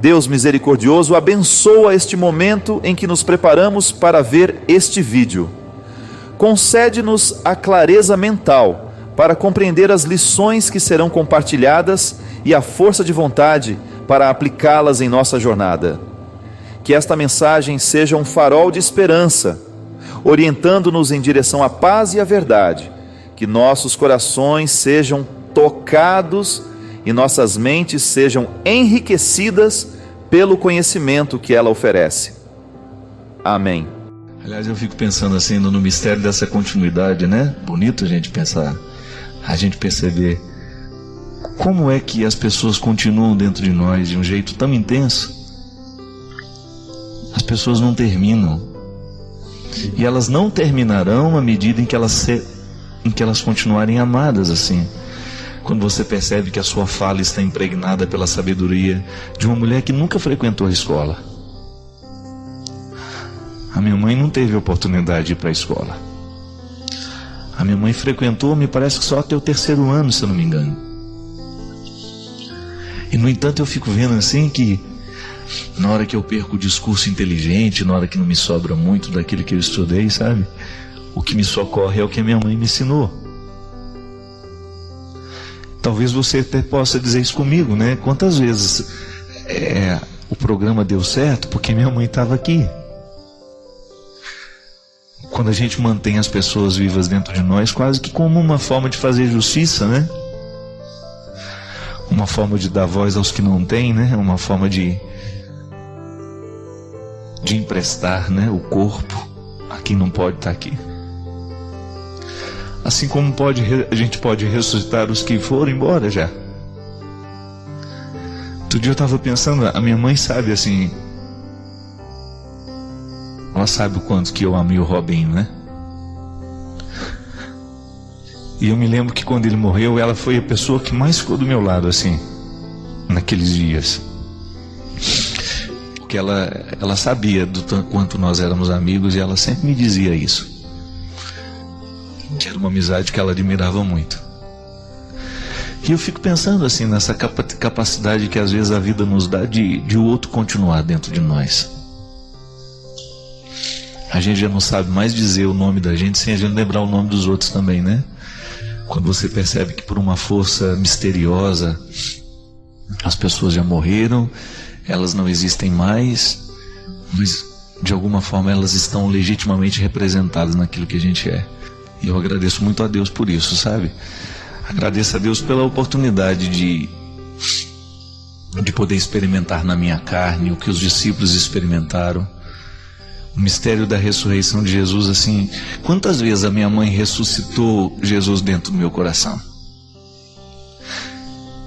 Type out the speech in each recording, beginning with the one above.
Deus misericordioso abençoa este momento em que nos preparamos para ver este vídeo. Concede-nos a clareza mental para compreender as lições que serão compartilhadas e a força de vontade para aplicá-las em nossa jornada. Que esta mensagem seja um farol de esperança, orientando-nos em direção à paz e à verdade. Que nossos corações sejam tocados e nossas mentes sejam enriquecidas pelo conhecimento que ela oferece. Amém. Aliás, eu fico pensando assim no mistério dessa continuidade, né? Bonito a gente pensar, a gente perceber como é que as pessoas continuam dentro de nós de um jeito tão intenso. As pessoas não terminam, e elas não terminarão à medida em que elas continuarem amadas assim. Quando você percebe que a sua fala está impregnada pela sabedoria de uma mulher que nunca frequentou a escola. A minha mãe não teve oportunidade de ir para a escola. A minha mãe frequentou, me parece que só até o 3º ano, se eu não me engano. E no entanto eu fico vendo assim que na hora que eu perco o discurso inteligente, na hora que não me sobra muito daquilo que eu estudei, sabe? O que me socorre é o que a minha mãe me ensinou. Talvez você até possa dizer isso comigo, né? Quantas vezes o programa deu certo porque minha mãe estava aqui. Quando a gente mantém as pessoas vivas dentro de nós, quase que como uma forma de fazer justiça, né? Uma forma de dar voz aos que não têm, né? Uma forma de emprestar, né, o corpo a quem não pode estar aqui. Assim como a gente pode ressuscitar os que foram embora já. Outro dia eu estava pensando, a minha mãe sabe assim, ela sabe o quanto que eu amei o Robinho, né? E eu me lembro que quando ele morreu, ela foi a pessoa que mais ficou do meu lado assim, naqueles dias. Porque ela sabia do quanto nós éramos amigos, e ela sempre me dizia isso, que era uma amizade que ela admirava muito. E eu fico pensando assim nessa capacidade que às vezes a vida nos dá de o outro continuar dentro de nós. A gente já não sabe mais dizer o nome da gente sem a gente lembrar o nome dos outros também, né? Quando você percebe que por uma força misteriosa as pessoas já morreram, elas não existem mais, mas de alguma forma elas estão legitimamente representadas naquilo que a gente é. E eu agradeço muito a Deus por isso, sabe? Agradeço a Deus pela oportunidade de poder experimentar na minha carne o que os discípulos experimentaram. O mistério da ressurreição de Jesus, assim, quantas vezes a minha mãe ressuscitou Jesus dentro do meu coração?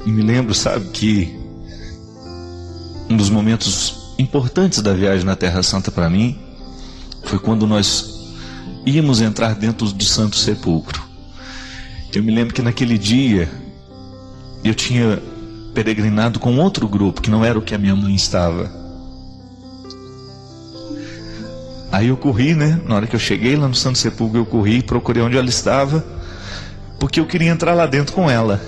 E me lembro, sabe, que um dos momentos importantes da viagem na Terra Santa para mim foi quando nós íamos entrar dentro do Santo Sepulcro. Eu me lembro que naquele dia eu tinha peregrinado com outro grupo que não era o que a minha mãe estava. Aí eu corri, né? Na hora que eu cheguei lá no Santo Sepulcro, eu corri, procurei onde ela estava, porque eu queria entrar lá dentro com ela.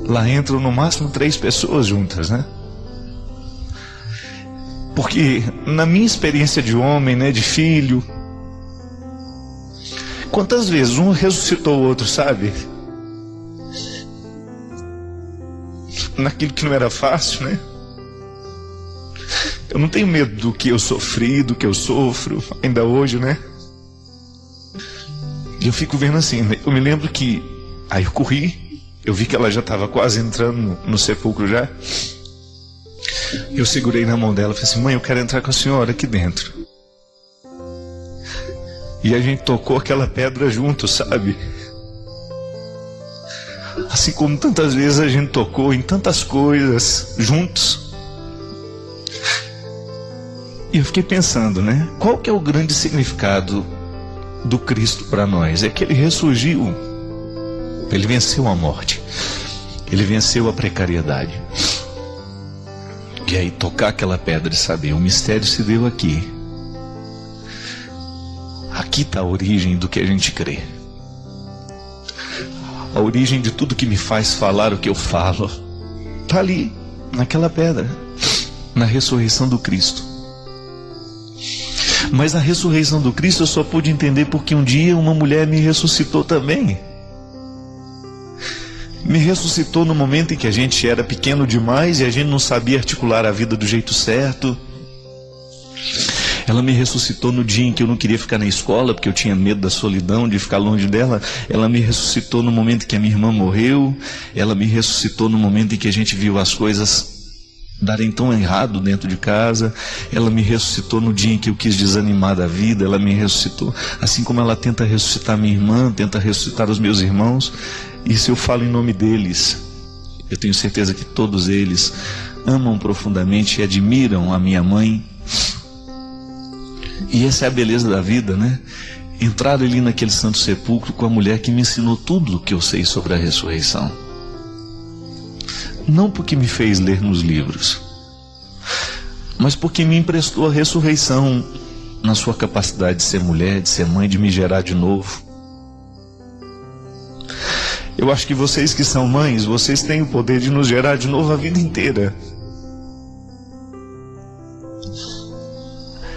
Lá entram no máximo 3 pessoas juntas, né? Porque na minha experiência de homem, né, de filho, quantas vezes um ressuscitou o outro, sabe? Naquilo que não era fácil, né? Eu não tenho medo do que eu sofri, do que eu sofro ainda hoje, né? E eu fico vendo assim, né? Eu me lembro que aí eu corri, eu vi que ela já estava quase entrando no sepulcro já. Eu segurei na mão dela e falei assim: mãe, eu quero entrar com a senhora aqui dentro. E a gente tocou aquela pedra junto, sabe? Assim como tantas vezes a gente tocou em tantas coisas juntos. E eu fiquei pensando, né? Qual que é o grande significado do Cristo para nós? É que Ele ressurgiu. Ele venceu a morte. Ele venceu a precariedade. E aí tocar aquela pedra e saber, o mistério se deu aqui. Aqui está a origem do que a gente crê. A origem de tudo que me faz falar o que eu falo. Está ali, naquela pedra, na ressurreição do Cristo. Mas a ressurreição do Cristo eu só pude entender porque um dia uma mulher me ressuscitou também. Me ressuscitou no momento em que a gente era pequeno demais e a gente não sabia articular a vida do jeito certo. Ela me ressuscitou no dia em que eu não queria ficar na escola, porque eu tinha medo da solidão, de ficar longe dela. Ela me ressuscitou no momento em que a minha irmã morreu. Ela me ressuscitou no momento em que a gente viu as coisas darem tão errado dentro de casa. Ela me ressuscitou no dia em que eu quis desanimar da vida. Ela me ressuscitou, assim como ela tenta ressuscitar minha irmã, tenta ressuscitar os meus irmãos. E se eu falo em nome deles, eu tenho certeza que todos eles amam profundamente e admiram a minha mãe. E essa é a beleza da vida, né? Entrar ali naquele santo sepulcro com a mulher que me ensinou tudo o que eu sei sobre a ressurreição. Não porque me fez ler nos livros, mas porque me emprestou a ressurreição na sua capacidade de ser mulher, de ser mãe, de me gerar de novo. Eu acho que vocês que são mães, vocês têm o poder de nos gerar de novo a vida inteira.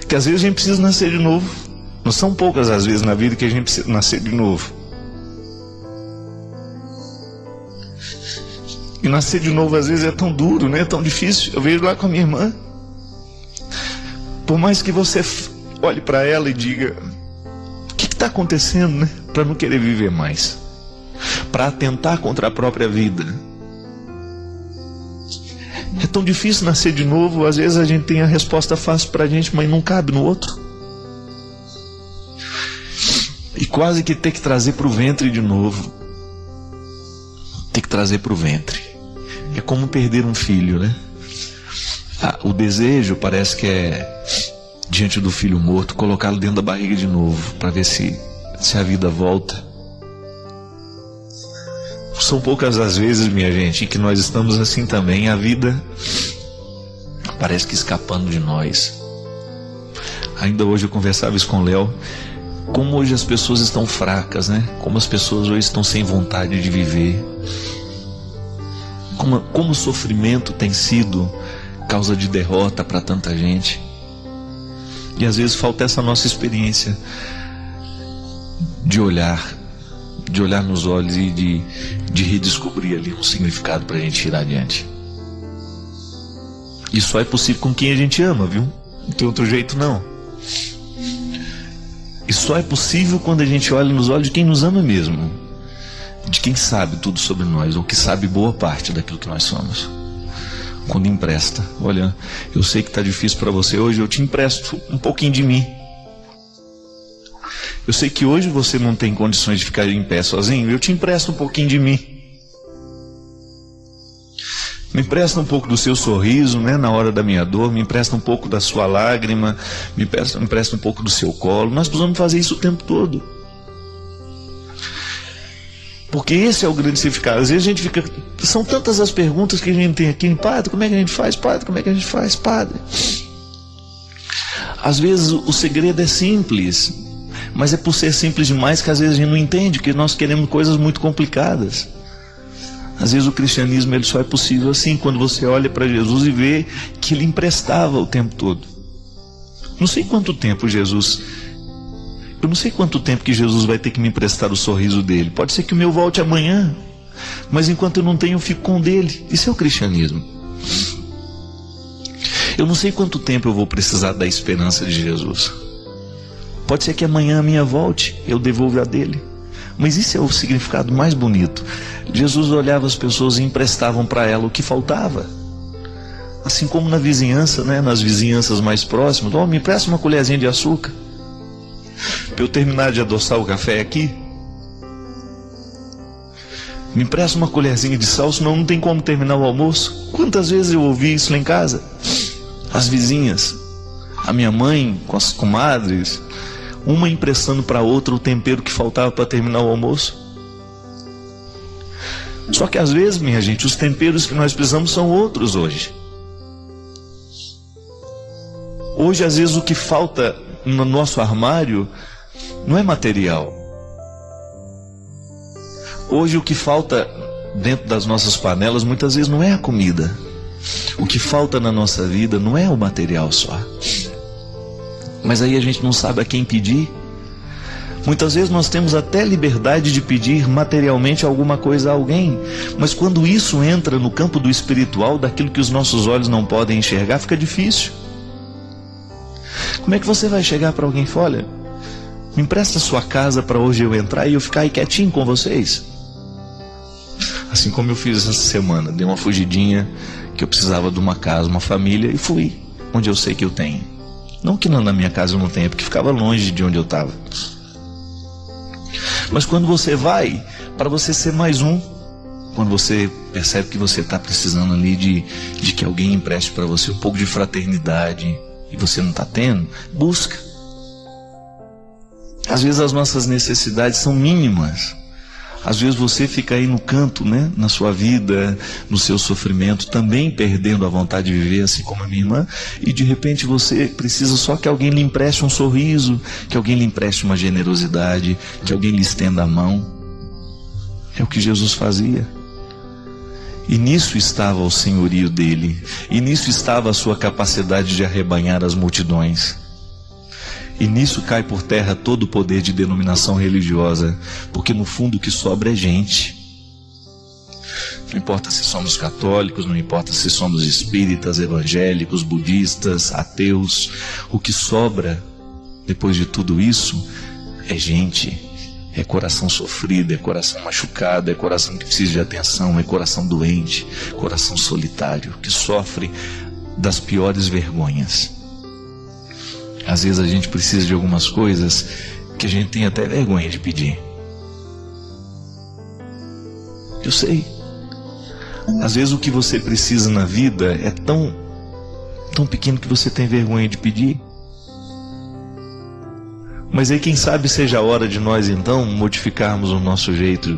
Que às vezes a gente precisa nascer de novo. Não são poucas as vezes na vida que a gente precisa nascer de novo. E nascer de novo às vezes é tão duro, né? É tão difícil. Eu vejo lá com a minha irmã. Por mais que você olhe para ela e diga: o que está acontecendo, né? Para não querer viver mais, para atentar contra a própria vida. É tão difícil nascer de novo. Às vezes a gente tem a resposta fácil para a gente, mas não cabe no outro. E quase que ter que trazer para o ventre de novo. Ter que trazer para o ventre. É como perder um filho, né? O desejo parece que é, diante do filho morto, colocá-lo dentro da barriga de novo, para ver se a vida volta. São poucas as vezes, minha gente, em que nós estamos assim também. A vida parece que escapando de nós. Ainda hoje eu conversava isso com o Léo. Como hoje as pessoas estão fracas, né? Como as pessoas hoje estão sem vontade de viver. Como o sofrimento tem sido causa de derrota para tanta gente. E às vezes falta essa nossa experiência de olhar nos olhos e de redescobrir ali um significado para a gente ir adiante. E só é possível com quem a gente ama, viu? Não tem outro jeito não. E só é possível quando a gente olha nos olhos de quem nos ama mesmo, de quem sabe tudo sobre nós, ou que sabe boa parte daquilo que nós somos. Quando empresta: olha, eu sei que está difícil para você hoje, eu te empresto um pouquinho de mim. Eu sei que hoje você não tem condições de ficar em pé sozinho, eu te empresto um pouquinho de mim. Me empresta um pouco do seu sorriso, né, na hora da minha dor, me empresta um pouco da sua lágrima, me empresta um pouco do seu colo. Nós precisamos fazer isso o tempo todo. Porque esse é o grande significado. Às vezes a gente fica... São tantas as perguntas que a gente tem aqui: padre, como é que a gente faz? Padre, como é que a gente faz? Padre. Às vezes o segredo é simples, mas é por ser simples demais que às vezes a gente não entende, que nós queremos coisas muito complicadas. Às vezes o cristianismo ele só é possível assim, quando você olha para Jesus e vê que ele emprestava o tempo todo. Não sei quanto tempo eu não sei quanto tempo que Jesus vai ter que me emprestar o sorriso dele. Pode ser que o meu volte amanhã, mas enquanto eu não tenho, eu fico com o dele. Isso é o cristianismo. Eu não sei quanto tempo eu vou precisar da esperança de Jesus. Pode ser que amanhã a minha volte, eu devolvo a dele. Mas isso é o significado mais bonito. Jesus olhava as pessoas e emprestavam para ela o que faltava. Assim como na vizinhança, né? Nas vizinhanças mais próximas: me empresta uma colherzinha de açúcar para eu terminar de adoçar o café aqui. Me empresta uma colherzinha de sal, senão não tem como terminar o almoço. Quantas vezes eu ouvi isso lá em casa? As vizinhas, a minha mãe com as comadres, uma emprestando para outra o tempero que faltava para terminar o almoço. Só que às vezes, minha gente, os temperos que nós precisamos são outros hoje. Hoje, às vezes, o que falta no nosso armário não é material. Hoje o que falta dentro das nossas panelas muitas vezes não é a comida. O que falta na nossa vida não é o material só. Mas aí a gente não sabe a quem pedir. Muitas vezes nós temos até liberdade de pedir materialmente alguma coisa a alguém, mas quando isso entra no campo do espiritual, daquilo que os nossos olhos não podem enxergar, fica difícil. Como é que você vai chegar para alguém e falar: olha, me empresta a sua casa para hoje eu entrar e eu ficar aí quietinho com vocês? Assim como eu fiz essa semana, dei uma fugidinha, que eu precisava de uma casa, uma família, e fui onde eu sei que eu tenho. Não que na minha casa eu não tenha, porque ficava longe de onde eu estava. Mas quando você vai, para você ser mais um, quando você percebe que você está precisando ali de que alguém empreste para você um pouco de fraternidade, e você não está tendo, busca. Às vezes as nossas necessidades são mínimas. Às vezes você fica aí no canto, né, na sua vida, no seu sofrimento, também perdendo a vontade de viver, assim como a minha irmã, e de repente você precisa só que alguém lhe empreste um sorriso, que alguém lhe empreste uma generosidade, que alguém lhe estenda a mão. É o que Jesus fazia. E nisso estava o senhorio dele, e nisso estava a sua capacidade de arrebanhar as multidões. E nisso cai por terra todo o poder de denominação religiosa, porque no fundo o que sobra é gente. Não importa se somos católicos, não importa se somos espíritas, evangélicos, budistas, ateus, o que sobra depois de tudo isso é gente, é coração sofrido, é coração machucado, é coração que precisa de atenção, é coração doente, coração solitário, que sofre das piores vergonhas. Às vezes a gente precisa de algumas coisas que a gente tem até vergonha de pedir. Eu sei. Às vezes o que você precisa na vida é tão pequeno que você tem vergonha de pedir. Mas aí quem sabe seja a hora de nós então modificarmos o nosso jeito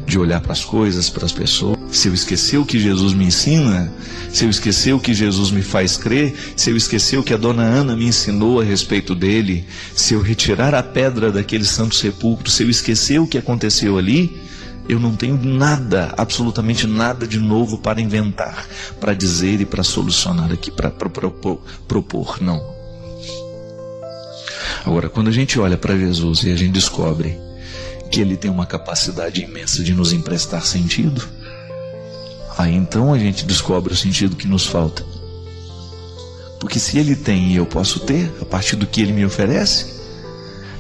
de olhar para as coisas, para as pessoas. Se eu esquecer o que Jesus me ensina, se eu esquecer o que Jesus me faz crer, se eu esquecer o que a dona Ana me ensinou a respeito dele, se eu retirar a pedra daquele santo sepulcro, se eu esquecer o que aconteceu ali, eu não tenho nada, absolutamente nada de novo para inventar, para dizer e para solucionar aqui, para propor, não. Agora, quando a gente olha para Jesus e a gente descobre que Ele tem uma capacidade imensa de nos emprestar sentido, aí então a gente descobre o sentido que nos falta. Porque se Ele tem e eu posso ter, a partir do que Ele me oferece,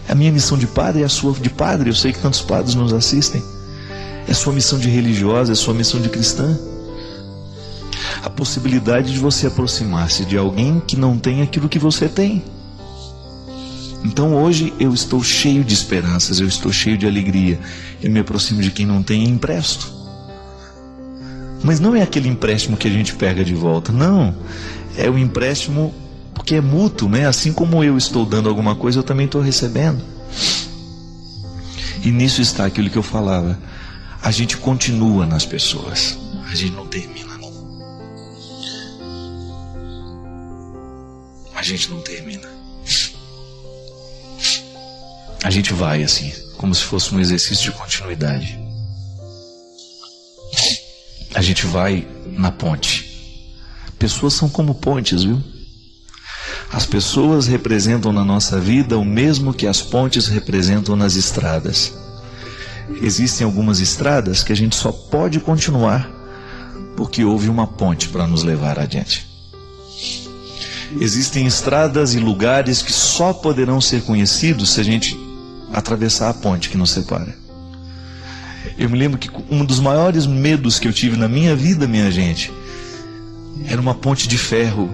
a minha missão de padre é a sua de padre. Eu sei que tantos padres nos assistem. É a sua missão de religiosa, é a sua missão de cristã. A possibilidade de você aproximar-se de alguém que não tem aquilo que você tem. Então hoje eu estou cheio de esperanças, eu estou cheio de alegria. Eu me aproximo de quem não tem e empresto. Mas não é aquele empréstimo que a gente pega de volta, não. É o empréstimo porque é mútuo, né? Assim como eu estou dando alguma coisa, eu também estou recebendo. E nisso está aquilo que eu falava. A gente continua nas pessoas, a gente não termina, não. A gente não termina. A gente vai assim, como se fosse um exercício de continuidade. A gente vai na ponte. Pessoas são como pontes, viu? As pessoas representam na nossa vida o mesmo que as pontes representam nas estradas. Existem algumas estradas que a gente só pode continuar porque houve uma ponte para nos levar adiante. Existem estradas e lugares que só poderão ser conhecidos se a gente atravessar a ponte que nos separa. Eu me lembro que um dos maiores medos que eu tive na minha vida, minha gente, era uma ponte de ferro.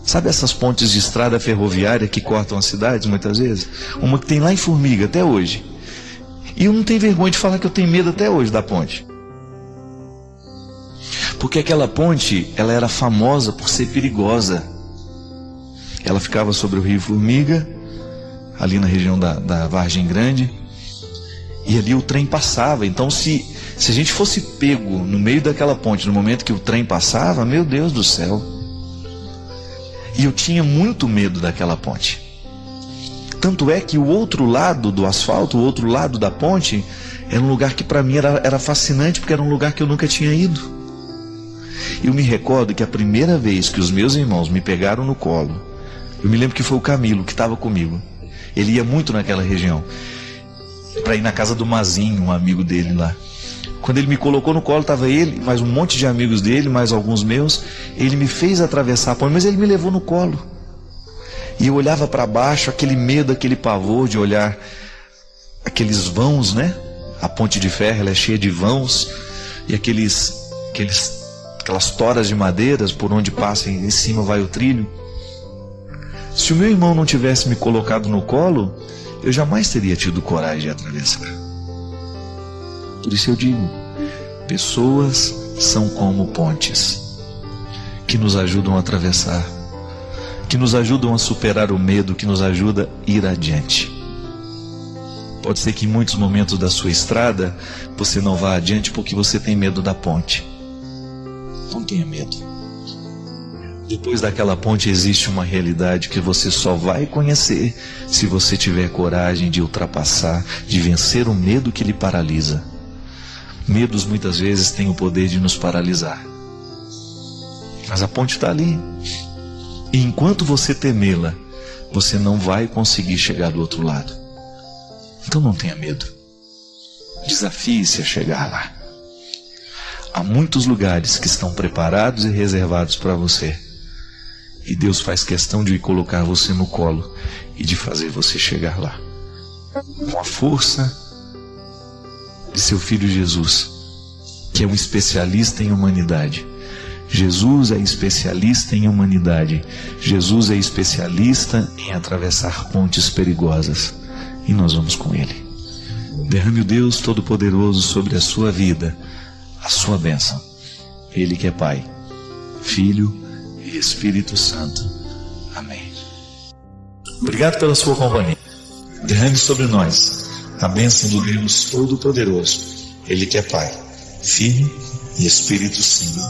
Sabe essas pontes de estrada ferroviária que cortam as cidades muitas vezes? Uma que tem lá em Formiga até hoje. E eu não tenho vergonha de falar que eu tenho medo até hoje da ponte. Porque aquela ponte, ela era famosa por ser perigosa. Ela ficava sobre o rio Formiga, ali na região da Vargem Grande, e ali o trem passava. Então se a gente fosse pego no meio daquela ponte no momento que o trem passava, meu Deus do céu. E eu tinha muito medo daquela ponte. Tanto é que o outro lado do asfalto, o outro lado da ponte, Era um lugar que para mim era fascinante, porque era um lugar que eu nunca tinha ido. Eu me recordo que a primeira vez que os meus irmãos me pegaram no colo, eu me lembro que foi o Camilo que estava comigo. Ele ia muito naquela região, para ir na casa do Mazinho, um amigo dele lá. Quando ele me colocou no colo, estava ele, mais um monte de amigos dele, mais alguns meus. Ele me fez atravessar a ponte, mas ele me levou no colo. E eu olhava para baixo, aquele medo, aquele pavor de olhar aqueles vãos, né? A ponte de ferro, ela é cheia de vãos, e aquelas toras de madeiras por onde passa, em cima vai o trilho. Se o meu irmão não tivesse me colocado no colo, eu jamais teria tido coragem de atravessar. Por isso eu digo, pessoas são como pontes, que nos ajudam a atravessar, que nos ajudam a superar o medo, que nos ajuda a ir adiante. Pode ser que em muitos momentos da sua estrada você não vá adiante porque você tem medo da ponte. Não tenha medo. Depois daquela ponte existe uma realidade que você só vai conhecer se você tiver coragem de ultrapassar, de vencer o medo que lhe paralisa. Medos muitas vezes têm o poder de nos paralisar. Mas a ponte está ali. E enquanto você temê-la, você não vai conseguir chegar do outro lado. Então não tenha medo. Desafie-se a chegar lá. Há muitos lugares que estão preparados e reservados para você. E Deus faz questão de colocar você no colo e de fazer você chegar lá. Com a força de seu Filho Jesus, que é um especialista em humanidade. Jesus é especialista em humanidade. Jesus é especialista em atravessar pontes perigosas. E nós vamos com Ele. Derrame o Deus Todo-Poderoso sobre a sua vida, a sua bênção. Ele que é Pai, Filho e Espírito Santo. Amém. Obrigado pela sua companhia. Derrame sobre nós a bênção do Deus Todo-Poderoso. Ele que é Pai, Filho e Espírito Santo.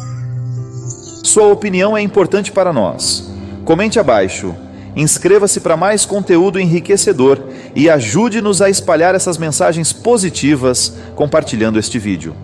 Sua opinião é importante para nós. Comente abaixo. Inscreva-se para mais conteúdo enriquecedor e ajude-nos a espalhar essas mensagens positivas compartilhando este vídeo.